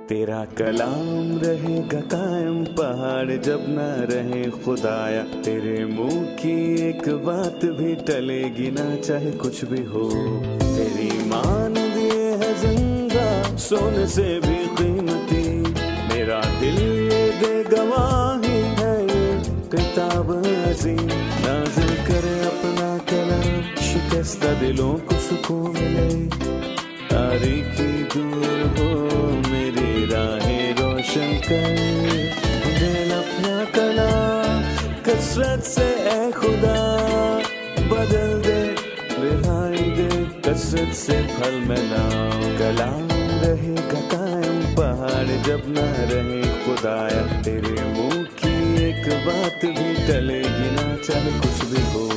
तेरा कलाम रहेगा कायम पहाड़ जब न रहे खुदाया, तेरे मुंह की एक बात भी टलेगी ना चाहे कुछ भी हो। तेरी मान दिए है जिंदा सोने से भी कीमती, मेरा दिल ये दे गवाही है ये किताब अज़ीम। नाज़िल करे अपना कलाम, शिकस्ता दिलों को सुकून मिले, तारीकी दूर हो मेरी राहें रोशन कर। दिल अपना कलाम कसरत से ए खुदा बदल दे, रिहाई दे कसरत से फल में नाम। कलाम रहेगा कायम पहाड़ जब न रहे खुदाया, तेरे मुंह की एक बात भी टलेगी ना चाहे कुछ भी हो।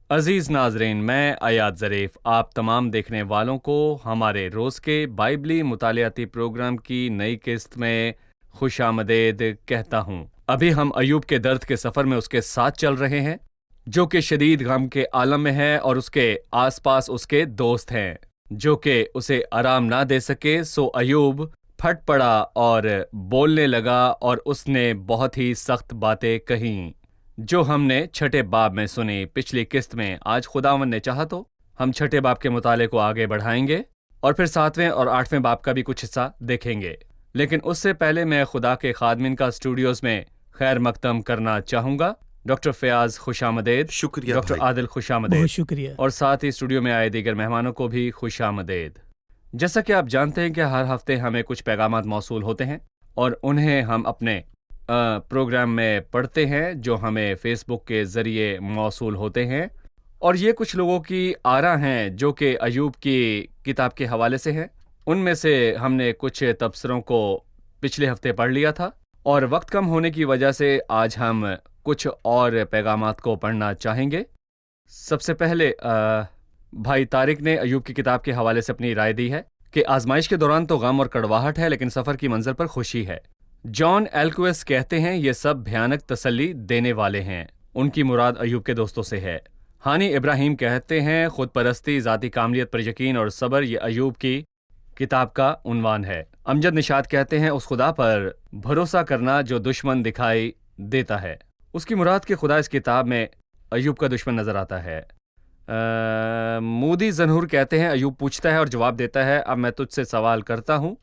अजीज नाजरीन, मैं अयाद ज़रीफ आप तमाम देखने वालों को हमारे रोज़ के बाइबली मुतालियाती प्रोग्राम की नई किस्त में खुशामदीद कहता हूँ। अभी हम अयूब के दर्द के सफ़र में उसके साथ चल रहे हैं, जो कि शदीद गम के आलम में है, और उसके आसपास उसके दोस्त हैं जो कि उसे आराम ना दे सके। सो अयूब फट पड़ा और बोलने लगा, और उसने बहुत ही सख्त बातें कहीं जो हमने छठे बाब में सुनी पिछली किस्त में। आज खुदावन ने चाहा तो हम छठे बाब के मुताले को आगे बढ़ाएंगे और फिर 7वें और 8वें बाब का भी कुछ हिस्सा देखेंगे। लेकिन उससे पहले मैं खुदा के खादमिन का स्टूडियोज़ में खैर मकदम करना चाहूँगा। डॉक्टर फयाज खुशामदेद। शुक्रिया डॉक्टर भाई। आदिल खुशामदेद। बहुत शुक्रिया। और साथ ही स्टूडियो में आए दीगर मेहमानों को भी खुशामदेद। जैसा कि आप जानते हैं कि हर हफ्ते हमें कुछ पैगामात मौसूल होते हैं और उन्हें हम अपने प्रोग्राम में पढ़ते हैं, जो हमें फेसबुक के ज़रिए मौसूल होते हैं। और ये कुछ लोगों की आरा हैं जो कि अयूब की किताब के हवाले से हैं। उनमें से हमने कुछ तबसरों को पिछले हफ्ते पढ़ लिया था, और वक्त कम होने की वजह से आज हम कुछ और पैगामात को पढ़ना चाहेंगे। सबसे पहले भाई तारिक ने अयूब की किताब के हवाले से अपनी राय दी है कि आजमाइश के दौरान तो गम और कड़वाहट है, लेकिन सफ़र की मंजिल पर खुशी है। जॉन एल्क्वेस कहते हैं ये सब भयानक तसल्ली देने वाले हैं। उनकी मुराद अयूब के दोस्तों से है। हानी इब्राहिम कहते हैं खुद परस्ती, ज़ाती कामलियत पर यकीन और सब्र ये अयूब की किताब का उन्वान है। अमजद निशात कहते हैं उस खुदा पर भरोसा करना जो दुश्मन दिखाई देता है। उसकी मुराद के खुदा इस किताब में अयूब का दुश्मन नज़र आता है। मूदी ज़नहूर कहते हैं अयूब पूछता है और जवाब देता है, अब मैं तुझसे सवाल करता हूँ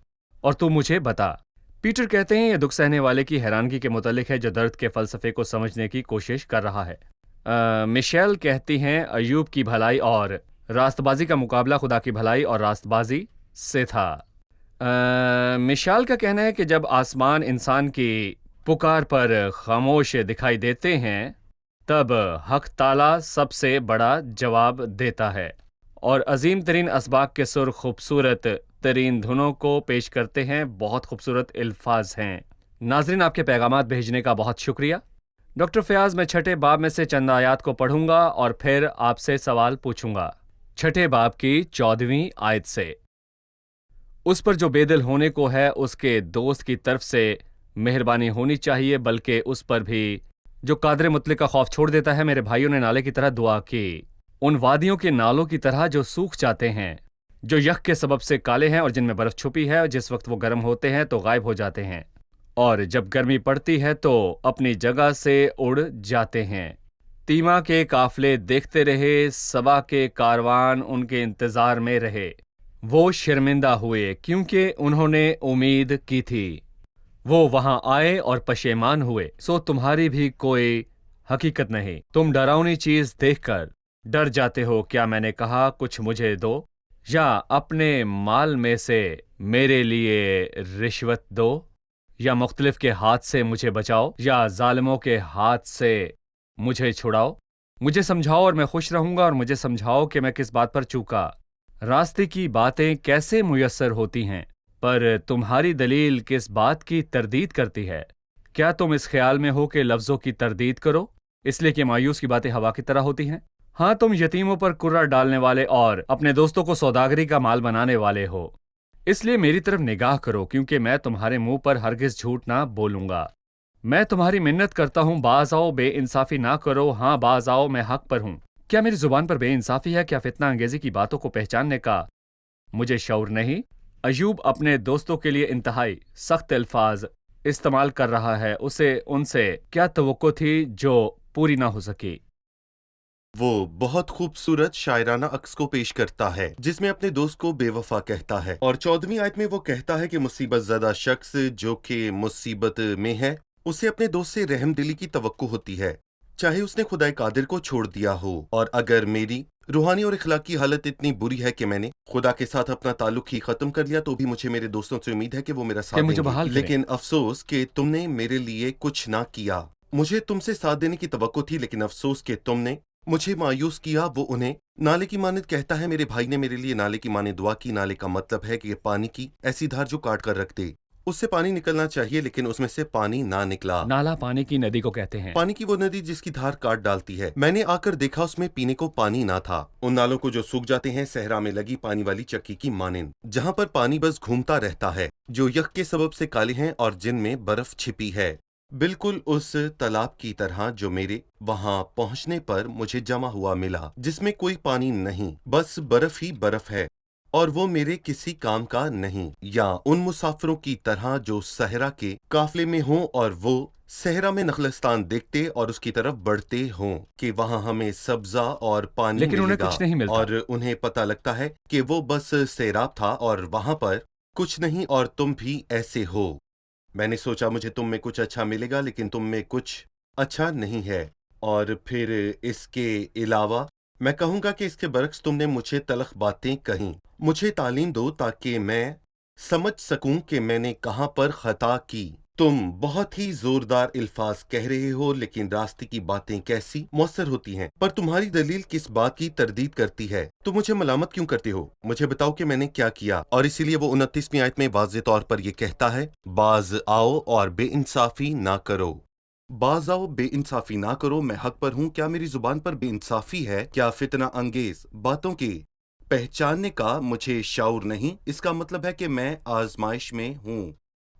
और तू मुझे बता। पीटर कहते हैं यह दुख सहने वाले की हैरानगी के मुतालिक है जो दर्द के फ़लसफ़े को समझने की कोशिश कर रहा है। मिशेल कहती हैं अयूब की भलाई और रास्तबाजी का मुकाबला खुदा की भलाई और रास्तबाजी से था। मिशाल का कहना है कि जब आसमान इंसान की पुकार पर खामोश दिखाई देते हैं तब हक ताला सबसे बड़ा जवाब देता है, और अजीम तरीन असबाक के सुर खूबसूरत तरीन धुनों को पेश करते हैं। बहुत खूबसूरत अल्फाज हैं। नाजरीन, आपके पैगामात भेजने का बहुत शुक्रिया। डॉक्टर फयाज, मैं छठे बाब में से चंद आयात को पढ़ूंगा और फिर आपसे सवाल पूछूंगा। छठे बाब की 14वीं आयत से, उस पर जो बेदिल होने को है उसके दोस्त की तरफ से मेहरबानी होनी चाहिए, बल्कि उस पर भी जो कादर मुतलक का खौफ छोड़ देता है। मेरे भाइयों ने नाले की तरह दुआ की, उन वादियों के नालों की तरह जो सूख जाते हैं, जो यख के सबब से काले हैं और जिनमें बर्फ़ छुपी है, और जिस वक्त वो गर्म होते हैं तो गायब हो जाते हैं, और जब गर्मी पड़ती है तो अपनी जगह से उड़ जाते हैं। तीमा के काफले देखते रहे, सबा के कारवान उनके इंतज़ार में रहे। वो शर्मिंदा हुए क्योंकि उन्होंने उम्मीद की थी। वो वहां आए और पशेमान हुए। सो तुम्हारी भी कोई हकीकत नहीं, तुम डरावनी चीज़ देखकर डर जाते हो। क्या मैंने कहा कुछ मुझे दो, या अपने माल में से मेरे लिए रिश्वत दो, या मुख्तलिफ के हाथ से मुझे बचाओ, या जालिमों के हाथ से मुझे छुड़ाओ। मुझे समझाओ और मैं खुश रहूंगा, और मुझे समझाओ कि मैं किस बात पर चूका। रास्ते की बातें कैसे मुयस्सर होती हैं, पर तुम्हारी दलील किस बात की तरदीद करती है? क्या तुम इस ख्याल में हो कि लफ्ज़ों की तरदीद करो, इसलिए कि मायूस की बातें हवा की तरह होती हैं? हाँ, तुम यतीमों पर कुर्रा डालने वाले और अपने दोस्तों को सौदागरी का माल बनाने वाले हो। इसलिए मेरी तरफ निगाह करो, क्योंकि मैं तुम्हारे मुंह पर हरगिज झूठ ना बोलूंगा। मैं तुम्हारी मिन्नत करता हूँ, बाज आओ, बेइंसाफी ना करो। हाँ, बाज आओ, मैं हक पर हूँ। क्या मेरी जुबान पर बेइंसाफी है? क्या फितना अंगेजी की बातों को पहचानने का मुझे शऊर नहीं। अयूब अपने दोस्तों के लिए इंतहाई सख्त अल्फाज इस्तेमाल कर रहा है। उसे उनसे क्या तवक्को थी जो पूरी ना हो सकी। वो बहुत खूबसूरत शायराना अक्स को पेश करता है जिसमें अपने दोस्त को बेवफा कहता है, और 14वीं आयत में वो कहता है कि मुसीबत ज़दा शख्स जो कि मुसीबत में है उसे अपने दोस्त से रहमदिली की तवक्को होती है, चाहे उसने खुदाए कादिर को छोड़ दिया हो। और अगर मेरी रूहानी और इखलाकी हालत इतनी बुरी है कि मैंने खुदा के साथ अपना ताल्लुक ही खत्म कर लिया, तो भी मुझे मेरे दोस्तों से उम्मीद है कि वो मेरा साथ मुझे देंगे। बहाल करें। लेकिन अफसोस कि तुमने मेरे लिए कुछ ना किया। मुझे तुमसे साथ देने की तवक्को थी, लेकिन अफसोस कि तुमने मुझे मायूस किया। वो उन्हें नाले की मानद कहता है, मेरे भाई ने मेरे लिए नाले की माने दुआ की। नाले का मतलब है कि पानी की ऐसी धार जो काट कर रख दे। उससे पानी निकलना चाहिए, लेकिन उसमें से पानी ना निकला। नाला पानी की नदी को कहते हैं। पानी की वो नदी जिसकी धार काट डालती है। मैंने आकर देखा उसमें पीने को पानी ना था। उन नालों को जो सूख जाते हैं सहरा में लगी पानी वाली चक्की की मानिंद, जहाँ पर पानी बस घूमता रहता है, जो यख के सबब से काले हैं और जिनमें बर्फ छिपी है, बिल्कुल उस तालाब की तरह जो मेरे वहां पहुंचने पर मुझे जमा हुआ मिला, जिसमें कोई पानी नहीं, बस बर्फ ही बर्फ है, और वो मेरे किसी काम का नहीं। या उन मुसाफिरों की तरह जो सहरा के काफले में हों और वो सहरा में नखलस्तान देखते और उसकी तरफ बढ़ते हों कि वहां हमें सब्जा और पानी लेकिन उन्हें मिलेगा, कुछ नहीं मिलता। और उन्हें पता लगता है कि वो बस सैराब था और वहां पर कुछ नहीं, और तुम भी ऐसे हो। मैंने सोचा मुझे तुम में कुछ अच्छा मिलेगा, लेकिन तुम में कुछ अच्छा नहीं है। और फिर इसके अलावा मैं कहूँगा कि इसके बरक्स तुमने मुझे तलख बातें कहीं। मुझे तालीम दो ताकि मैं समझ सकूं कि मैंने कहाँ पर खता की। तुम बहुत ही जोरदार अल्फाज कह रहे हो, लेकिन रास्ते की बातें कैसी मौसर होती हैं। पर तुम्हारी दलील किस बात की तरदीद करती है? तुम मुझे मलामत क्यों करते हो? मुझे बताओ कि मैंने क्या किया। और इसीलिए वो 29वीं आयत में वाज़ेह तौर पर ये कहता है, बाज आओ और बेइंसाफी ना करो। बाज आओ, बेइंसाफी ना करो। मैं हक पर हूँ। क्या मेरी जुबान पर बेइंसाफी है? क्या फितना अंगेज बातों के पहचानने का मुझे शऊर नहीं? इसका मतलब है कि मैं आजमाइश में हूँ।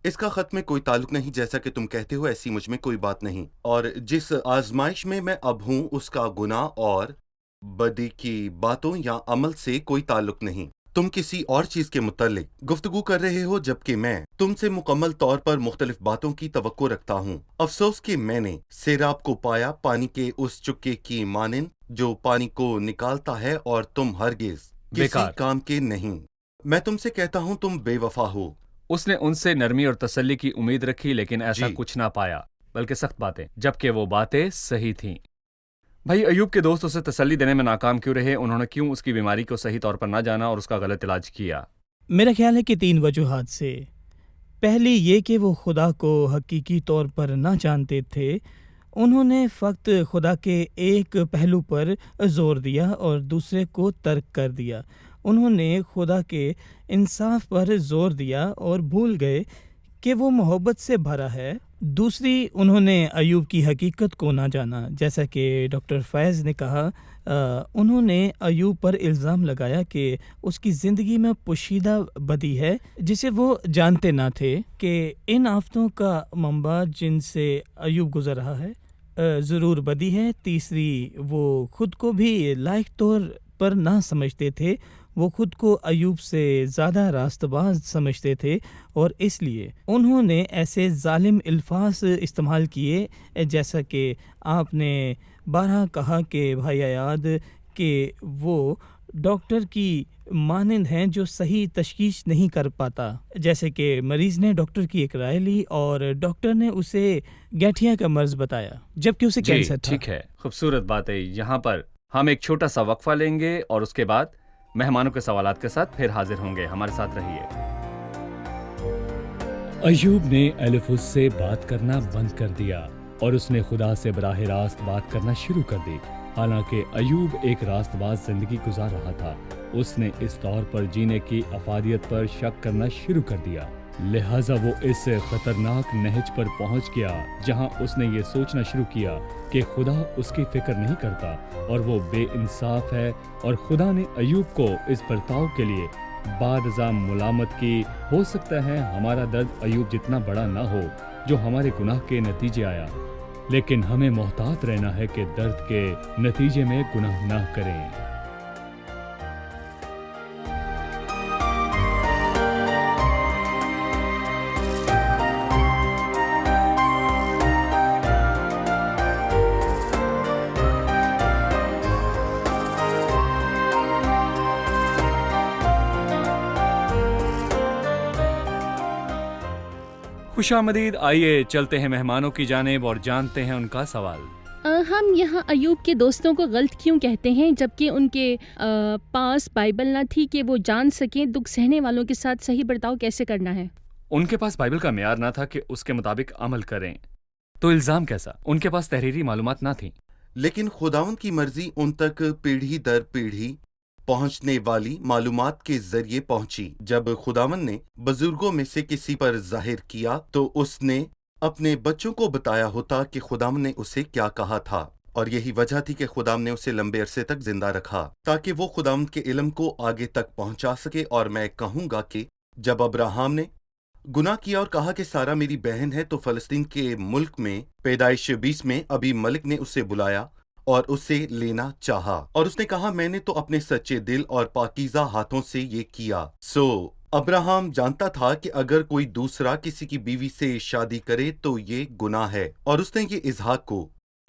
इसका खत में कोई ताल्लुक नहीं, जैसा कि तुम कहते हो ऐसी मुझ में कोई बात नहीं। और जिस आजमाइश में मैं अब हूँ उसका गुनाह और बदी की बातों या अमल से कोई ताल्लुक नहीं। तुम किसी और चीज के मुतालिक गुफ्तगू कर रहे हो, जबकि मैं तुमसे मुकम्मल तौर पर मुख्तलिफ बातों की तवक्को रखता हूँ। अफसोस कि मैंने सैराब को पाया, पानी के उस चुक्के की मानिंद जो पानी को निकालता है, और तुम हरगिज किसी बेकार। काम के नहीं। मैं तुमसे कहता हूँ तुम बेवफा हो। उसने उनसे नरमी और तसल्ली की उम्मीद रखी, लेकिन ऐसा जी। कुछ ना पाया, बल्कि सख्त बातें, जबकि वो बातें सही थीं। भाई, अयूब के दोस्त उसे तसल्ली देने में नाकाम क्यों रहे? उन्होंने क्यों उसकी बीमारी को सही तौर पर ना जाना और उसका गलत इलाज किया? मेरा ख्याल है कि 3 वजूहात से। पहली ये कि वो खुदा को हकीकी तौर पर ना जानते थे। उन्होंने फ़क़्त खुदा के एक पहलू पर ज़ोर दिया और दूसरे को तर्क कर दिया। उन्होंने खुदा के इंसाफ पर ज़ोर दिया और भूल गए कि वो मोहब्बत से भरा है। दूसरी, उन्होंने अयूब की हकीकत को ना जाना। जैसा कि डॉक्टर फैज़ ने कहा, उन्होंने अयूब पर इल्ज़ाम लगाया कि उसकी ज़िंदगी में पोशीदा बदी है जिसे वो जानते ना थे कि इन आफ़तों का मंबा जिनसे अयूब गुज़र रहा है ज़रूर बदी है। तीसरी, वो ख़ुद को भी लायक तौर पर ना समझते थे। वो खुद को अयूब से ज़्यादा रास्तबाज समझते थे और इसलिए उन्होंने ऐसे ज़ालिम अल्फाज इस्तेमाल किए, जैसा कि आपने बारहा कहा कि भाई आयाद कि वो डॉक्टर की मानंद हैं जो सही तशखीस नहीं कर पाता। जैसे कि मरीज़ ने डॉक्टर की एक राय ली और डॉक्टर ने उसे गठिया का मर्ज़ बताया, जबकि उसे कैंसर था। ठीक है, खूबसूरत बात है। यहाँ पर हम एक छोटा सा वक्फा लेंगे और उसके बाद मेहमानों के सवालात के साथ फिर हाजिर होंगे। हमारे साथ रहिए। अयूब ने एलिफुस से बात करना बंद कर दिया और उसने खुदा से बराह रास्त बात करना शुरू कर दी। हालांकि अयूब एक रास्तबाज जिंदगी गुजार रहा था, उसने इस तौर पर जीने की अफादियत पर शक करना शुरू कर दिया। लिहाजा वो इस खतरनाक नहज पर पहुंच गया जहां उसने ये सोचना शुरू किया कि खुदा उसकी फिक्र नहीं करता और वो बेइंसाफ है, और खुदा ने अयूब को इस बर्ताव के लिए बादज़ा मुलामत की। हो सकता है हमारा दर्द अयूब जितना बड़ा ना हो जो हमारे गुनाह के नतीजे आया, लेकिन हमें मोहतात रहना है कि दर्द के नतीजे में गुनाह ना करें। खुश आमदीद, आइए चलते हैं मेहमानों की जानिब और जानते हैं उनका सवाल। हम यहाँ अयूब के दोस्तों को गलत क्यों कहते हैं, जबकि उनके पास बाइबल ना थी कि वो जान सकें दुख सहने वालों के साथ सही बर्ताव कैसे करना है? उनके पास बाइबल का मेयार ना था कि उसके मुताबिक अमल करें, तो इल्ज़ाम कैसा? उनके पास तहरीरी मालूमात ना थी। लेकिन खुदावंद की मर्जी उन तक पीढ़ी दर पीढ़ी पहुंचने वाली मालूमात के जरिए पहुंची। जब खुदावंद ने बुजुर्गों में से किसी पर जाहिर किया तो उसने अपने बच्चों को बताया होता कि खुदावंद ने उसे क्या कहा था, और यही वजह थी कि खुदावंद ने उसे लंबे अरसे तक जिंदा रखा ताकि वो खुदावंद के इल्म को आगे तक पहुंचा सके। और मैं कहूंगा कि जब अब्राहम ने गुनाह किया और कहा कि सारा मेरी बहन है, तो फलस्तीन के मुल्क में पैदाइश 20 में अभी मलिक ने उसे बुलाया और उसे लेना चाहा, और उसने कहा मैंने तो अपने सच्चे दिल और पाकीज़ा हाथों से ये किया। अब्राहम जानता था कि अगर कोई दूसरा किसी की बीवी से शादी करे तो ये गुनाह है, और उसने ये इसहाक को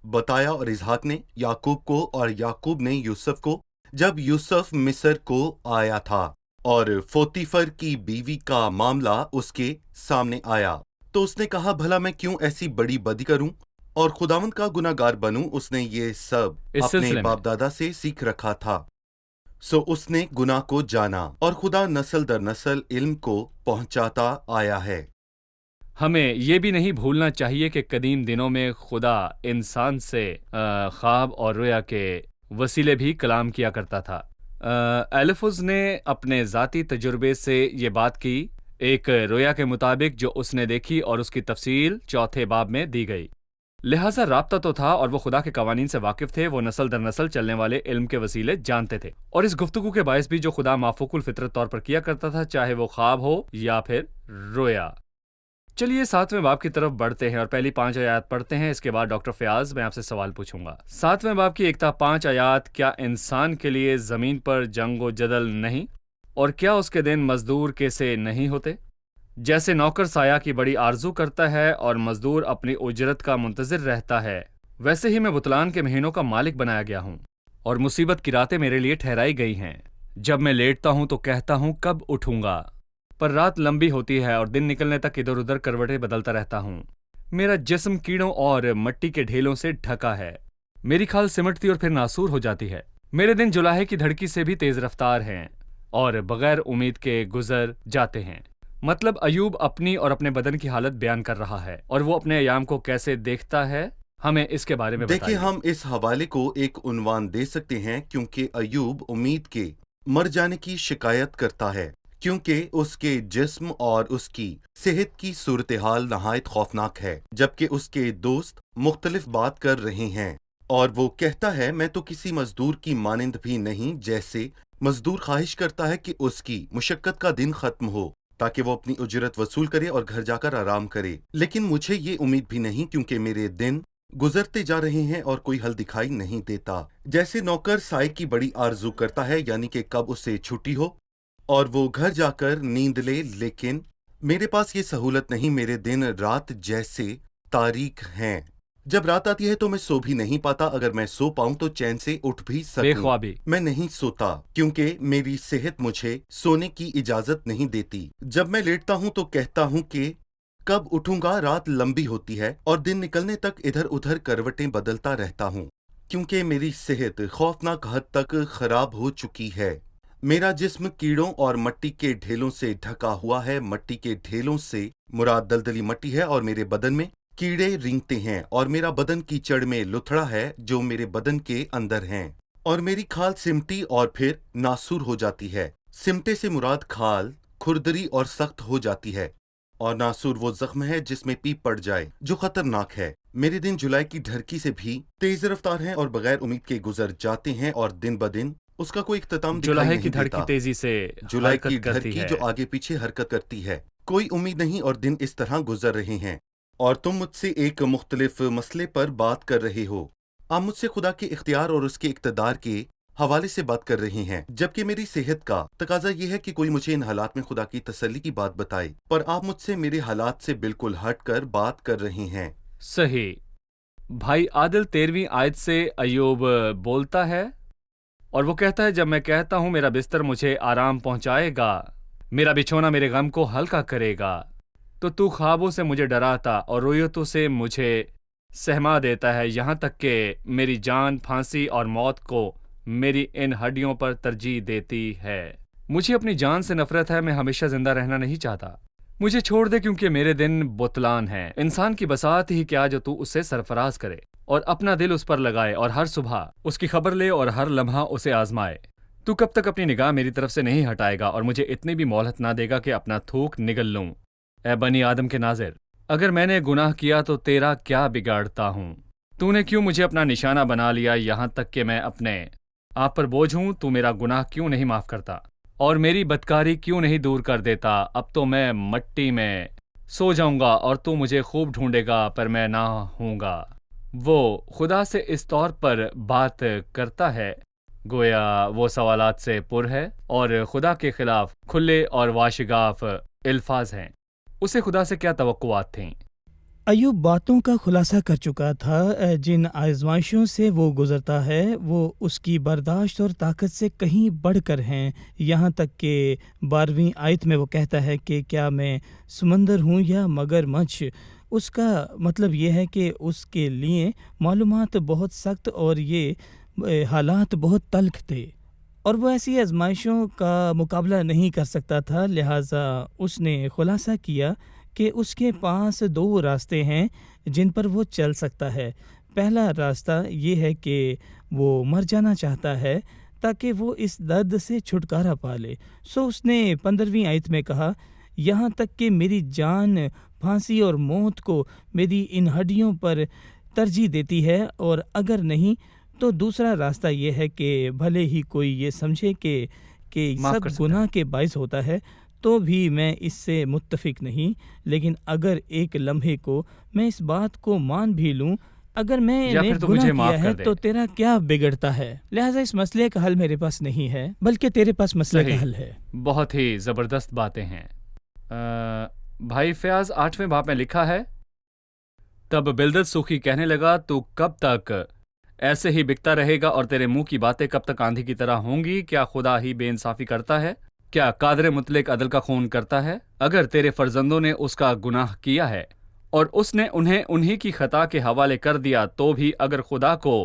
बताया और इसहाक ने याकूब को और याकूब ने यूसुफ को। जब यूसुफ मिस्र को आया था और फोतीफर की बीवी का मामला उसके सामने आया, तो उसने कहा भला मैं क्यों ऐसी बड़ी बदी करूं और खुदावंद का गुनाहगार बनूं। उसने ये सब अपने बाप दादा से सीख रखा था। उसने गुनाह को जाना और खुदा नस्ल दर नस्ल इल्म को पहुंचाता आया है। हमें ये भी नहीं भूलना चाहिए कि कदीम दिनों में खुदा इंसान से ख्वाब और रोया के वसीले भी कलाम किया करता था। एलिफुज ने अपने ज़ाती तजुर्बे से ये बात की, एक रोया के मुताबिक जो उसने देखी, और उसकी तफसील 4 बाब में दी गई। लिहाजा राब्ता तो था और वो खुदा के कवानीन से वाकिफ थे। वो नस्ल दर नस्ल चलने वाले इल्म के वसीले जानते थे, और इस गुफ्तगू के बायस भी जो खुदा माफूकुल फितरत तौर पर किया करता था, चाहे वो ख्वाब हो या फिर रोया। चलिए 7वें बाब की तरफ बढ़ते हैं और पहली 5 आयात पढ़ते हैं। इसके बाद डॉक्टर फयाज मैं आपसे सवाल पूछूंगा। 7वें बाब की 1-5 आयात, क्या इंसान के लिए ज़मीन पर जंग व जदल नहीं, और क्या उसके दिन मजदूर के से नहीं होते? जैसे नौकर साया की बड़ी आरजू करता है और मजदूर अपनी उजरत का मुंतजिर रहता है, वैसे ही मैं बुतलान के महीनों का मालिक बनाया गया हूँ, और मुसीबत की रातें मेरे लिए ठहराई गई हैं। जब मैं लेटता हूँ तो कहता हूँ कब उठूंगा, पर रात लंबी होती है और दिन निकलने तक इधर उधर करवटें बदलता रहता हूँ। मेरा जिस्म कीड़ों और मिट्टी के ढेलों से ढका है, मेरी खाल सिमटती और फिर नासूर हो जाती है। मेरे दिन जुलाहे की धड़की से भी तेज रफ्तार हैं और बगैर उम्मीद के गुजर जाते हैं। मतलब अयूब अपनी और अपने बदन की हालत बयान कर रहा है, और वो अपने अयाम को कैसे देखता है, हमें इसके बारे में देखिए, बताइए। हम इस हवाले को एक उन्वान दे सकते हैं, क्योंकि अयूब उम्मीद के मर जाने की शिकायत करता है, क्योंकि उसके जिस्म और उसकी सेहत की सूरत हाल नहायत खौफनाक है, जबकि उसके दोस्त मुख्तलिफ बात कर रहे हैं। और वो कहता है मैं तो किसी मजदूर की मानिंद भी नहीं, जैसे मजदूर ख्वाहिश करता है कि उसकी मुशक्कत का दिन खत्म हो ताकि वो अपनी उजरत वसूल करे और घर जाकर आराम करे। लेकिन मुझे ये उम्मीद भी नहीं, क्योंकि मेरे दिन गुजरते जा रहे हैं और कोई हल दिखाई नहीं देता। जैसे नौकर साय की बड़ी आरजू करता है, यानी कि कब उसे छुट्टी हो और वो घर जाकर नींद ले, लेकिन मेरे पास ये सहूलत नहीं। मेरे दिन रात जैसे तारीख हैं। जब रात आती है तो मैं सो भी नहीं पाता। अगर मैं सो पाऊं तो चैन से उठ भी सकूं। बेख्वाबी। मैं नहीं सोता क्योंकि मेरी सेहत मुझे सोने की इजाजत नहीं देती। जब मैं लेटता हूं तो कहता हूं कि कब उठूंगा। रात लंबी होती है और दिन निकलने तक इधर उधर करवटें बदलता रहता हूं, क्योंकि मेरी सेहत खौफनाक हद तक खराब हो चुकी है। मेरा जिस्म कीड़ों और मट्टी के ढेलों से ढका हुआ है। मट्टी के ढेलों से मुराद दलदली मट्टी है, और मेरे बदन में कीड़े रेंगते हैं, और मेरा बदन कीचड़ में लुथड़ा है जो मेरे बदन के अंदर हैं, और मेरी खाल सिमटी और फिर नासूर हो जाती है। सिमटे से मुराद खाल खुरदरी और सख्त हो जाती है, और नासूर वो जख्म है जिसमें पीप पड़ जाए, जो खतरनाक है। मेरे दिन जुलाई की ढरकी से भी तेज रफ्तार हैं और बगैर उम्मीद के गुजर जाते हैं, और दिन ब दिन उसका कोई इख्तिताम दिखाई जुलाई नहीं की धड़की देता। तेजी से जुलाई हरकत की करती धड़की है। जो आगे पीछे हरकत करती है। कोई उम्मीद नहीं और दिन इस तरह गुजर रहे हैं, और तुम मुझसे एक मुख्तलिफ मसले पर बात कर रहे हो। आप मुझसे खुदा के इख्तियार और उसके इक़्तिदार के हवाले से बात कर रहे हैं, जबकि मेरी सेहत का तकाजा ये है कि कोई मुझे इन हालात में खुदा की तसल्ली की बात बताए। पर आप मुझसे मेरे हालात से बिल्कुल हट कर बात कर रहे हैं। सही। भाई आदिल 13वीं आयत से अयूब बोलता है, और वो कहता है जब मैं कहता हूँ मेरा बिस्तर मुझे आराम पहुँचाएगा, मेरा बिछौना मेरे गम को हल्का करेगा, تو خوابوں سے مجھے ڈراتا اور رویتوں سے مجھے سہما دیتا ہے، یہاں تک کہ میری جان پھانسی اور موت کو میری ان ہڈیوں پر ترجیح دیتی ہے۔ مجھے اپنی جان سے نفرت ہے، میں ہمیشہ زندہ رہنا نہیں چاہتا۔ مجھے چھوڑ دے کیونکہ میرے دن بتلان ہیں۔ انسان کی بساط ہی کیا جو تو اسے سرفراز کرے اور اپنا دل اس پر لگائے اور ہر صبح اس کی خبر لے اور ہر لمحہ اسے آزمائے۔ تو کب تک اپنی نگاہ میری طرف سے نہیں ہٹائے گا اور مجھے اتنی بھی مہلت نہ دے گا کہ اپنا تھوک نگل لوں؟ اے بنی آدم کے ناظر، اگر میں نے گناہ کیا تو تیرا کیا بگاڑتا ہوں؟ تو نے کیوں مجھے اپنا نشانہ بنا لیا یہاں تک کہ میں اپنے آپ پر بوجھ ہوں؟ تو میرا گناہ کیوں نہیں معاف کرتا اور میری بدکاری کیوں نہیں دور کر دیتا؟ اب تو میں مٹی میں سو جاؤں گا اور تو مجھے خوب ڈھونڈے گا پر میں نہ ہوں گا۔ وہ خدا سے اس طور پر بات کرتا ہے گویا وہ سوالات سے پر ہے اور خدا کے خلاف کھلے اور واشگاف الفاظ ہیں۔ اسے خدا سے کیا توقعات تھیں؟ ایوب باتوں کا خلاصہ کر چکا تھا۔ جن آزمائشوں سے وہ گزرتا ہے وہ اس کی برداشت اور طاقت سے کہیں بڑھ کر ہیں، یہاں تک کہ 12ویں آیت میں وہ کہتا ہے کہ کیا میں سمندر ہوں یا مگر مچھ۔ اس کا مطلب یہ ہے کہ اس کے لیے معلومات بہت سخت اور یہ حالات بہت تلخ تھے اور وہ ایسی آزمائشوں کا مقابلہ نہیں کر سکتا تھا، لہٰذا اس نے خلاصہ کیا کہ اس کے پاس 2 راستے ہیں جن پر وہ چل سکتا ہے۔ پہلا راستہ یہ ہے کہ وہ مر جانا چاہتا ہے تاکہ وہ اس درد سے چھٹکارا پا لے۔ سو اس نے 15ویں آیت میں کہا، یہاں تک کہ میری جان پھانسی اور موت کو میری ان ہڈیوں پر ترجیح دیتی ہے، اور اگر نہیں تو دوسرا راستہ یہ ہے کہ بھلے ہی کوئی یہ سمجھے کہ معاف سب کر سکتا گناہ ہے۔ کے باعث ہوتا ہے تو بھی میں اس سے متفق نہیں، لیکن اگر ایک لمحے کو میں اس بات کو مان بھی لوں، اگر میں یا نے پھر تو گناہ مجھے معاف کیا ہے کر دے۔ تو تیرا کیا بگڑتا ہے؟ لہٰذا اس مسئلے کا حل میرے پاس نہیں ہے بلکہ تیرے پاس مسئلے کا صحیح، حل ہے۔ بہت ہی زبردست باتیں ہیں۔ بھائی فیاض 8ویں باب میں لکھا ہے، تب بلدد سوخی کہنے لگا، تو کب تک ایسے ہی بکتا رہے گا اور تیرے منہ کی باتیں کب تک آندھی کی طرح ہوں گی؟ کیا خدا ہی بے انصافی کرتا ہے؟ کیا قادر مطلق عدل کا خون کرتا ہے؟ اگر تیرے فرزندوں نے اس کا گناہ کیا ہے اور اس نے انہیں انہی کی خطا کے حوالے کر دیا، تو بھی اگر خدا کو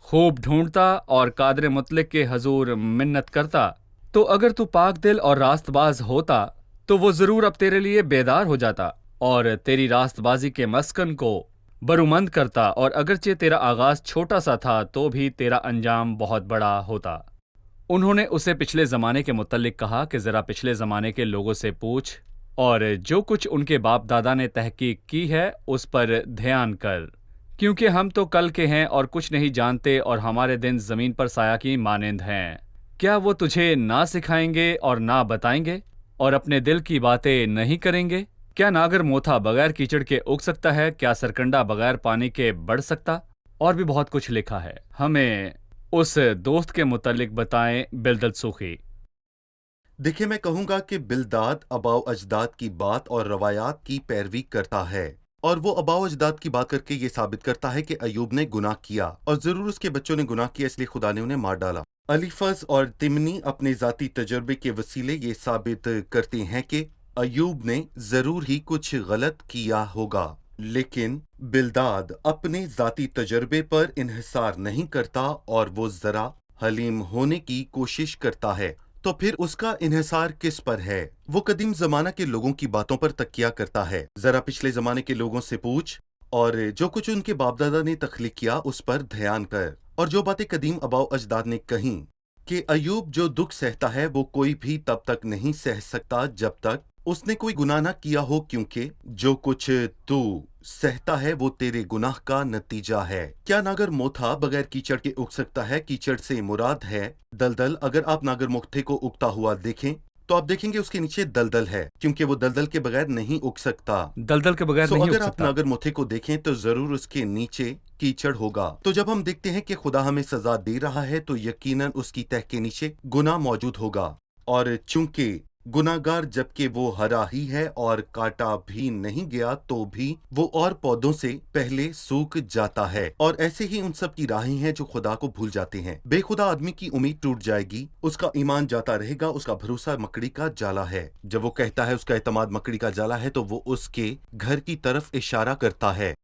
خوب ڈھونڈتا اور قادر مطلق کے حضور منت کرتا، تو اگر تو پاک دل اور راست باز ہوتا تو وہ ضرور اب تیرے لیے بیدار ہو جاتا اور تیری راست بازی کے مسکن کو برومند کرتا، اور اگرچہ تیرا آغاز چھوٹا سا تھا تو بھی تیرا انجام بہت بڑا ہوتا۔ انہوں نے اسے پچھلے زمانے کے متعلق کہا کہ ذرا پچھلے زمانے کے لوگوں سے پوچھ اور جو کچھ ان کے باپ دادا نے تحقیق کی ہے اس پر دھیان کر، کیونکہ ہم تو کل کے ہیں اور کچھ نہیں جانتے اور ہمارے دن زمین پر سایہ کی مانند ہیں۔ کیا وہ تجھے نہ سکھائیں گے اور نہ بتائیں گے اور اپنے دل کی باتیں نہیں کریں گے؟ کیا ناگر موتھا بغیر کیچڑ کے اگ سکتا ہے؟ کیا سرکنڈا بغیر پانی کے بڑھ سکتا؟ اور بھی بہت کچھ لکھا ہے۔ ہمیں اس دوست کے متعلق بتائیں بلدد سوخی۔ دیکھیں، میں کہوں گا کہ بلداد آباؤ اجداد کی بات اور روایات کی پیروی کرتا ہے، اور وہ آباؤ اجداد کی بات کر کے یہ ثابت کرتا ہے کہ ایوب نے گناہ کیا، اور ضرور اس کے بچوں نے گناہ کیا، اس لیے خدا نے انہیں مار ڈالا۔ الیفز اور تمنی اپنے ذاتی تجربے کے وسیلے یہ ثابت کرتے ہیں کہ ایوب نے ضرور ہی کچھ غلط کیا ہوگا، لیکن بلداد اپنے ذاتی تجربے پر انحصار نہیں کرتا اور وہ ذرا حلیم ہونے کی کوشش کرتا ہے۔ تو پھر اس کا انحصار کس پر ہے؟ وہ قدیم زمانہ کے لوگوں کی باتوں پر تکیہ کرتا ہے۔ ذرا پچھلے زمانے کے لوگوں سے پوچھ اور جو کچھ ان کے باپ دادا نے تخلیق کیا اس پر دھیان کر، اور جو باتیں قدیم آباؤ اجداد نے کہیں کہ ایوب جو دکھ سہتا ہے وہ کوئی بھی تب تک نہیں سہ سکتا جب تک اس نے کوئی گناہ نہ کیا ہو، کیونکہ جو کچھ تو سہتا ہے وہ تیرے گناہ کا نتیجہ ہے۔ کیا ناگر موتھا بغیر کیچڑ کے اگ سکتا ہے؟ کیچڑ سے مراد ہے دلدل۔ اگر آپ ناگر موتھے کو اگتا ہوا دیکھیں تو آپ دیکھیں گے اس کے نیچے دلدل ہے، کیونکہ وہ دلدل کے بغیر نہیں اگ سکتا۔ دلدل کے بغیر نہیں اگ اگر آپ سکتا۔ ناگر موتھے کو دیکھیں تو ضرور اس کے نیچے کیچڑ ہوگا۔ تو جب ہم دیکھتے ہیں کہ خدا ہمیں سزا دے رہا ہے تو یقیناً اس کی تہ کے نیچے گناہ موجود ہوگا، اور چونکہ गुनाहगार जबकि वो हरा ही है और काटा भी नहीं गया तो भी वो और पौधों से पहले सूख जाता है। और ऐसे ही उन सब की राहें हैं जो खुदा को भूल जाते हैं। बेखुदा आदमी की उम्मीद टूट जाएगी, उसका ईमान जाता रहेगा, उसका भरोसा मकड़ी का जाला है। जब वो कहता है उसका एतमाद मकड़ी का जाला है तो वो उसके घर की तरफ इशारा करता है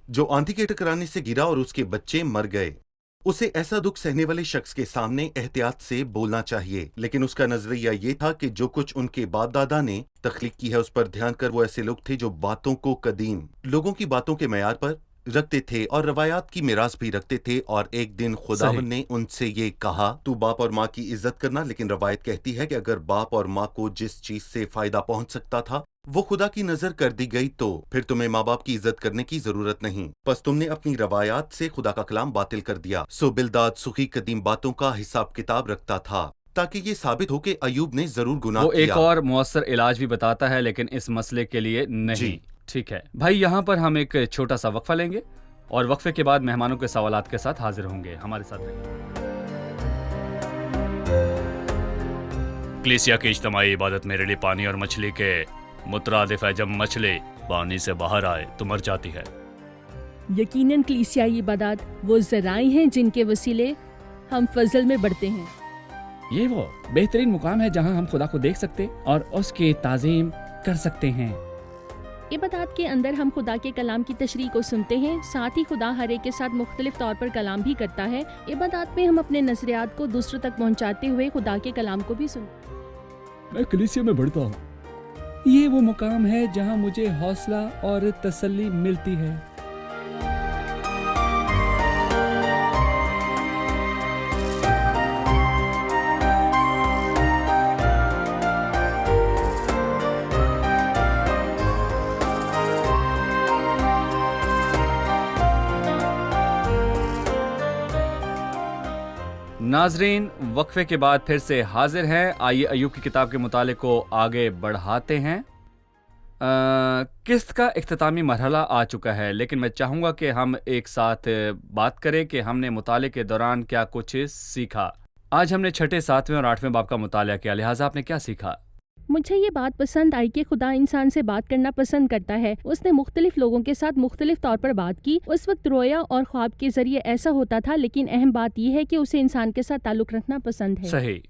जो आंधी के टकराने से गिरा और उसके बच्चे मर गए। उसे ऐसा दुख सहने वाले शख्स के सामने एहतियात से बोलना चाहिए, लेकिन उसका नजरिया ये था कि जो कुछ उनके बाप दादा ने तख्लीक की है उस पर ध्यान कर वो ऐसे लोग थे जो बातों को कदीम लोगों की बातों के मयार पर रखते थे और रवायात की मिरास भी रखते थे। और एक दिन खुदावन ने उनसे ये कहा, तू बाप और माँ की इज्जत करना। लेकिन रवायत कहती है कि अगर बाप और माँ को जिस चीज से फायदा पहुंच सकता था वो खुदा की नजर कर दी गई तो फिर तुम्हें माँ बाप की इज्जत करने की जरूरत नहीं। बस तुमने अपनी रवायात से खुदा का कलाम बातिल कर दिया। सो बिलदाद सुखी कदीम बातों का हिसाब किताब रखता था ताकि ये साबित हो कि अयूब ने जरूर गुनाह वो किया। एक और मुअस्सर इलाज भी बताता है, लेकिन इस मसले के लिए नहीं। जी। ठीक है भाई, यहाँ पर हम एक छोटा सा वक्फा लेंगे और वक्फे के बाद मेहमानों के सवालात के साथ हाजिर होंगे। हमारे साथ रहिए। कलीसिया की इज्तिमाई इबादत मेरे लिए पानी और मछली के मुतरादिफ है। जब मछली पानी से बाहर आए तो मर जाती है। यकीनन कलीसियाई इबादत वो ज़राए हैं जिनके वसीले हम फजल में बढ़ते हैं। ये वो बेहतरीन मुकाम है जहाँ हम खुदा को देख सकते और उसकी ताज़ीम कर सकते हैं। इबादत के अंदर हम खुदा के कलाम की तशरीह को सुनते हैं, साथ ही खुदा हर एक के साथ मुख्तलिफ तौर पर कलाम भी करता है। इबादत में हम अपने नजरियात को दूसरों तक पहुंचाते हुए खुदा के कलाम को भी सुनते हैं। मैं कलीसिया में बढ़ता हूँ। ये वो मुकाम है जहाँ मुझे हौसला और तसल्ली मिलती है। नाजरीन, वक्फे के बाद फिर से हाजिर हैं। आइए अयूब की किताब के मुताले को आगे बढ़ाते हैं। किस्त का इख्तितामी मरहला आ चुका है, लेकिन मैं चाहूँगा कि हम एक साथ बात करें कि हमने मुताले के दौरान क्या कुछ सीखा। आज हमने 6, 7वें और 8वें बाब का मुताला किया, लिहाजा आपने क्या सीखा? मुझे ये बात पसंद आई कि खुदा इंसान से बात करना पसंद करता है। उसने मुख्तलिफ लोगों के साथ मुख्तलिफ तौर पर बात की। उस वक्त रोया और ख्वाब के जरिए ऐसा होता था, लेकिन अहम बात यह है कि उसे इंसान के साथ ताल्लुक रखना पसंद है। सही।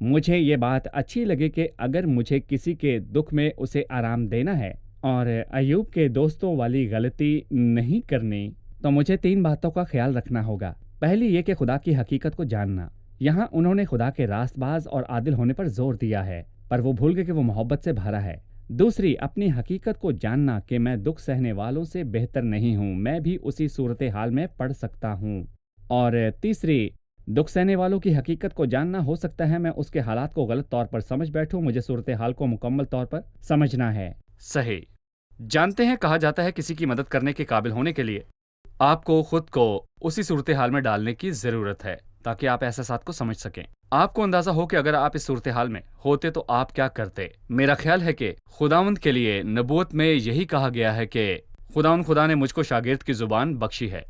मुझे ये बात अच्छी लगी कि अगर मुझे किसी के दुख में उसे आराम देना है और अयूब के दोस्तों वाली गलती नहीं करनी, तो मुझे 3 बातों का ख्याल रखना होगा। पहली ये कि खुदा की हकीकत को जानना। यहाँ उन्होंने खुदा के रास्तबाज और आदिल होने पर जोर दिया है, पर वो भूल गए कि वो मोहब्बत से भरा है। दूसरी, अपनी हकीकत को जानना कि मैं दुख सहने वालों से बेहतर नहीं हूँ, मैं भी उसी सूरत हाल में पड़ सकता हूँ। और तीसरी, दुख सहने वालों की हकीकत को जानना, हो सकता है मैं उसके हालात को गलत तौर पर समझ बैठूं, मुझे सूरत हाल को मुकम्मल तौर पर समझना है। सही। जानते हैं, कहा जाता है किसी की मदद करने के काबिल होने के लिए आपको खुद को उसी सूरत हाल में डालने की ज़रूरत है ताकि आप एहसासात को समझ सकें। आपको अंदाज़ा हो कि अगर आप इस सूरत हाल में होते तो आप क्या करते। मेरा ख्याल है कि खुदावंद के लिए नबूवत में यही कहा गया है कि खुदा ने मुझको शागिर्द की ज़ुबान बख्शी है,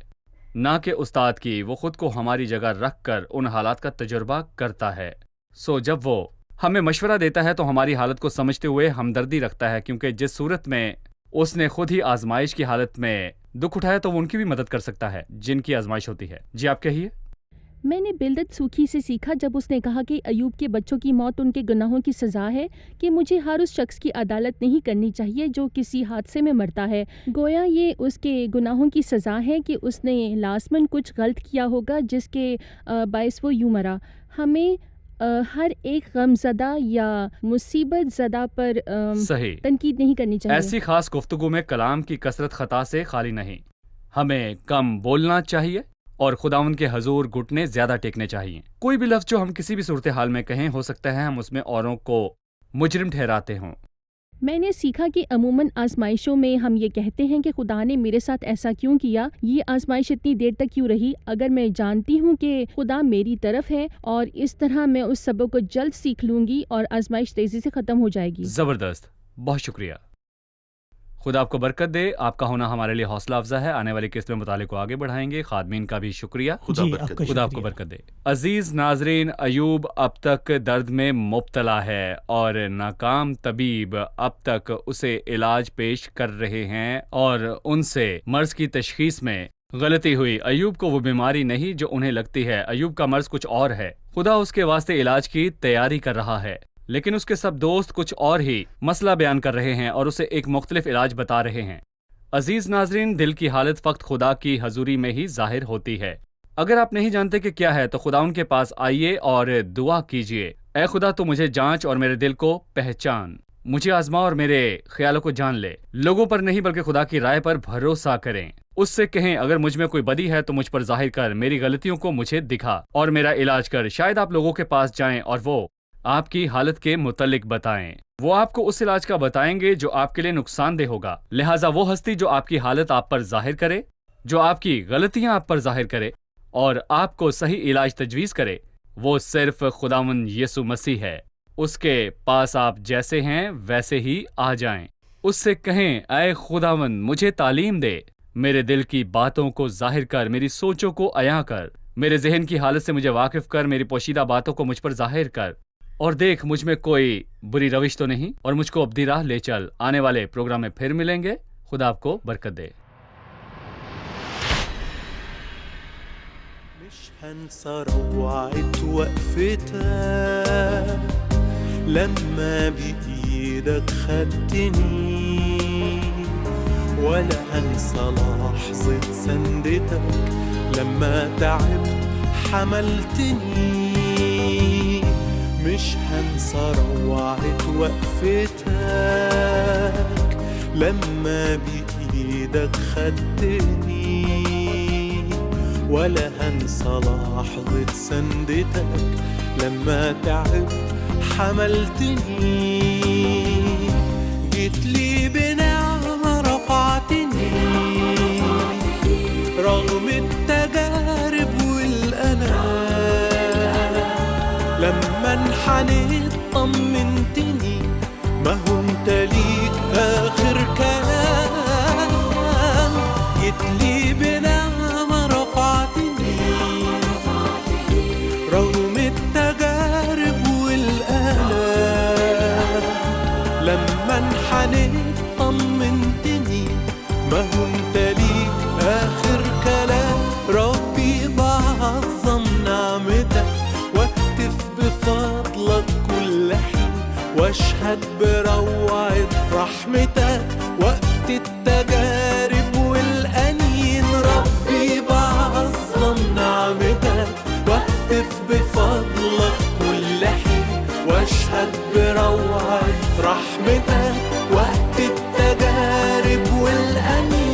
ना कि उस्ताद की। वो खुद को हमारी जगह रख कर उन हालात का तजुर्बा करता है। सो जब वो हमें मशवरा देता है तो हमारी हालत को समझते हुए हमदर्दी रखता है, क्योंकि जिस सूरत में उसने खुद ही आजमाइश की हालत में दुख उठाया तो वो उनकी भी मदद कर सकता है जिनकी आजमाइश होती है। जी आप कहिए। मैंने बिलदत सूखी से सीखा जब उसने कहा कि अयूब के बच्चों की मौत उनके गुनाहों की सज़ा है, कि मुझे हर उस शख्स की अदालत नहीं करनी चाहिए जो किसी हादसे में मरता है। गोया ये उसके गुनाहों की सज़ा है कि उसने लाजमन कुछ गलत किया होगा जिसके बायस वो यूँ मरा। हमें हर एक गमज़दा या मुसीबत ज़दा पर सही तनकीद नहीं करनी चाहिए। ऐसी खास गुफ्तगू में कलाम की कसरत खता से खाली नहीं। हमें कम बोलना चाहिए और खुदावंद के हजूर घुटने ज्यादा टेकने चाहिए। कोई भी लफ्ज़ जो हम किसी भी सूरत हाल में कहें, हो सकता है हम उसमें औरों को मुजरिम ठहराते हों। मैंने सीखा कि अमूमन आजमाइशों में हम ये कहते हैं कि खुदा ने मेरे साथ ऐसा क्यों किया, ये आजमाइश इतनी देर तक क्यों रही। अगर मैं जानती हूँ कि खुदा मेरी तरफ है और इस तरह मैं उस सबक को जल्द सीख लूँगी और आजमाइश तेज़ी से ख़त्म हो जाएगी। ज़बरदस्त, बहुत शुक्रिया। خدا آپ کو برکت دے. آپ کا ہونا ہمارے لیے حوصلہ افزا ہے. آنے والی قسط میں مطالعے کو آگے بڑھائیں گے. خادمین کا بھی شکریہ. خدا جی، برکت آپ کا دے. خدا آپ کو برکت دے. عزیز ناظرین، ایوب اب تک درد میں مبتلا ہے اور ناکام طبیب اب تک اسے علاج پیش کر رہے ہیں اور ان سے مرض کی تشخیص میں غلطی ہوئی. ایوب کو وہ بیماری نہیں جو انہیں لگتی ہے. ایوب کا مرض کچھ اور ہے. خدا اس کے واسطے علاج کی تیاری کر رہا ہے، لیکن اس کے سب دوست کچھ اور ہی مسئلہ بیان کر رہے ہیں اور اسے ایک مختلف علاج بتا رہے ہیں. عزیز ناظرین، دل کی حالت فقط خدا کی حضوری میں ہی ظاہر ہوتی ہے. اگر آپ نہیں جانتے کہ کیا ہے تو خدا ان کے پاس آئیے اور دعا کیجئے. اے خدا، تو مجھے جانچ اور میرے دل کو پہچان. مجھے آزما اور میرے خیالوں کو جان لے. لوگوں پر نہیں بلکہ خدا کی رائے پر بھروسہ کریں. اس سے کہیں اگر مجھ میں کوئی بدی ہے تو مجھ پر ظاہر کر، میری غلطیوں کو مجھے دکھا اور میرا علاج کر. شاید آپ لوگوں کے پاس جائیں اور وہ آپ کی حالت کے متعلق بتائیں. وہ آپ کو اس علاج کا بتائیں گے جو آپ کے لیے نقصان دہ ہوگا. لہٰذا وہ ہستی جو آپ کی حالت آپ پر ظاہر کرے، جو آپ کی غلطیاں آپ پر ظاہر کرے اور آپ کو صحیح علاج تجویز کرے، وہ صرف خداوند یسوع مسیح ہے. اس کے پاس آپ جیسے ہیں ویسے ہی آ جائیں. اس سے کہیں، اے خداوند مجھے تعلیم دے، میرے دل کی باتوں کو ظاہر کر، میری سوچوں کو عیاں کر، میرے ذہن کی حالت سے مجھے واقف کر، میری پوشیدہ باتوں کو مجھ پر ظاہر کر اور دیکھ مجھ میں کوئی بری روش تو نہیں اور مجھ کو ابدی راہ لے چل. آنے والے پروگرام میں پھر ملیں گے. خدا آپ کو برکت دے. مش هنسى روعة وقفتك لما بإيدك خدتني، ولا هنسى لحظة سندتك لما تعبت حملتني. مش هنسى روعة وقفتك لما بإيدك خدتني، ولا هنسى لحظة سندتك لما تعبت حملتني. جيت لي بنعمة رفعتني رغم التجارب والألام. لما انحنيت طمنتني، ما هو انت ليك آخر كلام. جيت لي بنعمة رفعتني رغم التجارب والآلام. لما انحنيت طمنتني، ما هو انت ليك آخر كلام. ربي بعظم نعمتك واهتف بفضلك كل حين، واشهد بروعة رحمتك وقت التجارب والأنين. ربي بعظم نعمتك واهتف بفضلك كل حين، واشهد بروعة رحمتك وقت التجارب والأنين.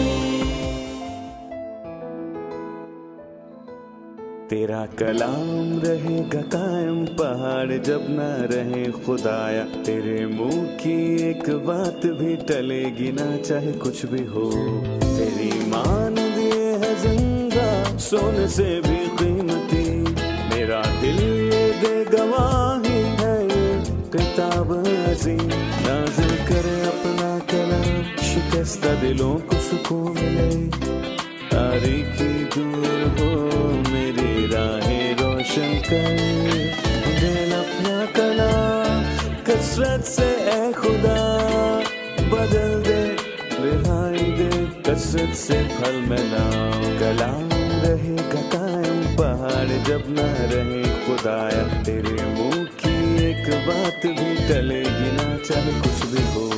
تیرا کلام رہے گا قائم پہاڑ جب نہ رہے خدایا. تیرے منہ کی ایک بات بھی ٹلے گی نہ چاہے کچھ بھی ہو. تیری مان دیے ہے زندہ سونے سے بھی قیمتی. میرا دل یہ دے گواہی ہے یہ کتاب عظیم. نازل کرے اپنا کلام، شکستہ دلوں کو سکون ملے. تاریکی دور ہو میری راہیں روشن کر. دل اپنا کلام کثرت سے اے خدا بدل دے، رہائی دے کثرت سے پھل ملاؤ. کلام رہے گا قائم پہاڑ جب نہ رہے خدایا. تیرے منہ کی ایک بات بھی ٹلے گی نہ چاہے کچھ بھی ہو.